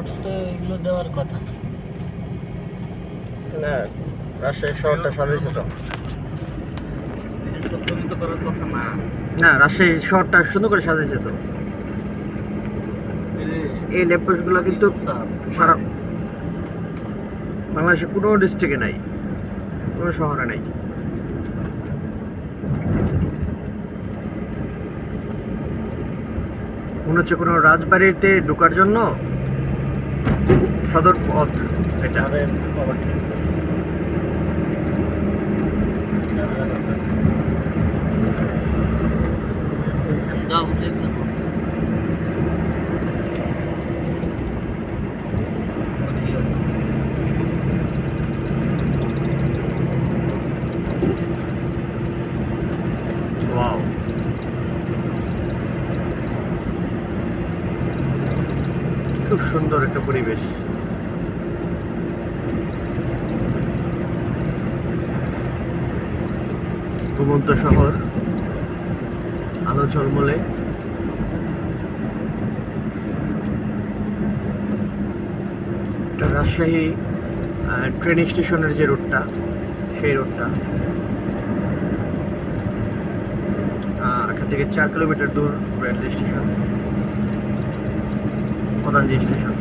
Notes তো এগুলো দেওয়ার কথা না। রাজশাহী শহরটা সাজাইছে তো। সত্যমিত করার কথা না। না, রাজশাহী শহরটা সুন্দর করে সাজাইছে তো। এই ল্যাম্পপোস্টগুলো কিন্তু সারা বাংলাদেশে কোনো ডিস্ট্রিক্টে নাই, কোনো শহরে নাই। মনে হচ্ছে কোনো রাজবাড়িতে ঢোকার জন্য সদর পথ এটা। আরে বাবা ঠিক যাও দেখো ঠিক আছে। ওয়াও, খুব সুন্দর একটা পরিবেশ। ঘুমন্ত শহর, আলো ঝলমলে। এটা রাজশাহী ট্রেন স্টেশনের যে রোডটা, সেই রোডটা। এখান থেকে 4 কিলোমিটার দূর রেলওয়ে স্টেশন, প্রধান যে স্টেশন।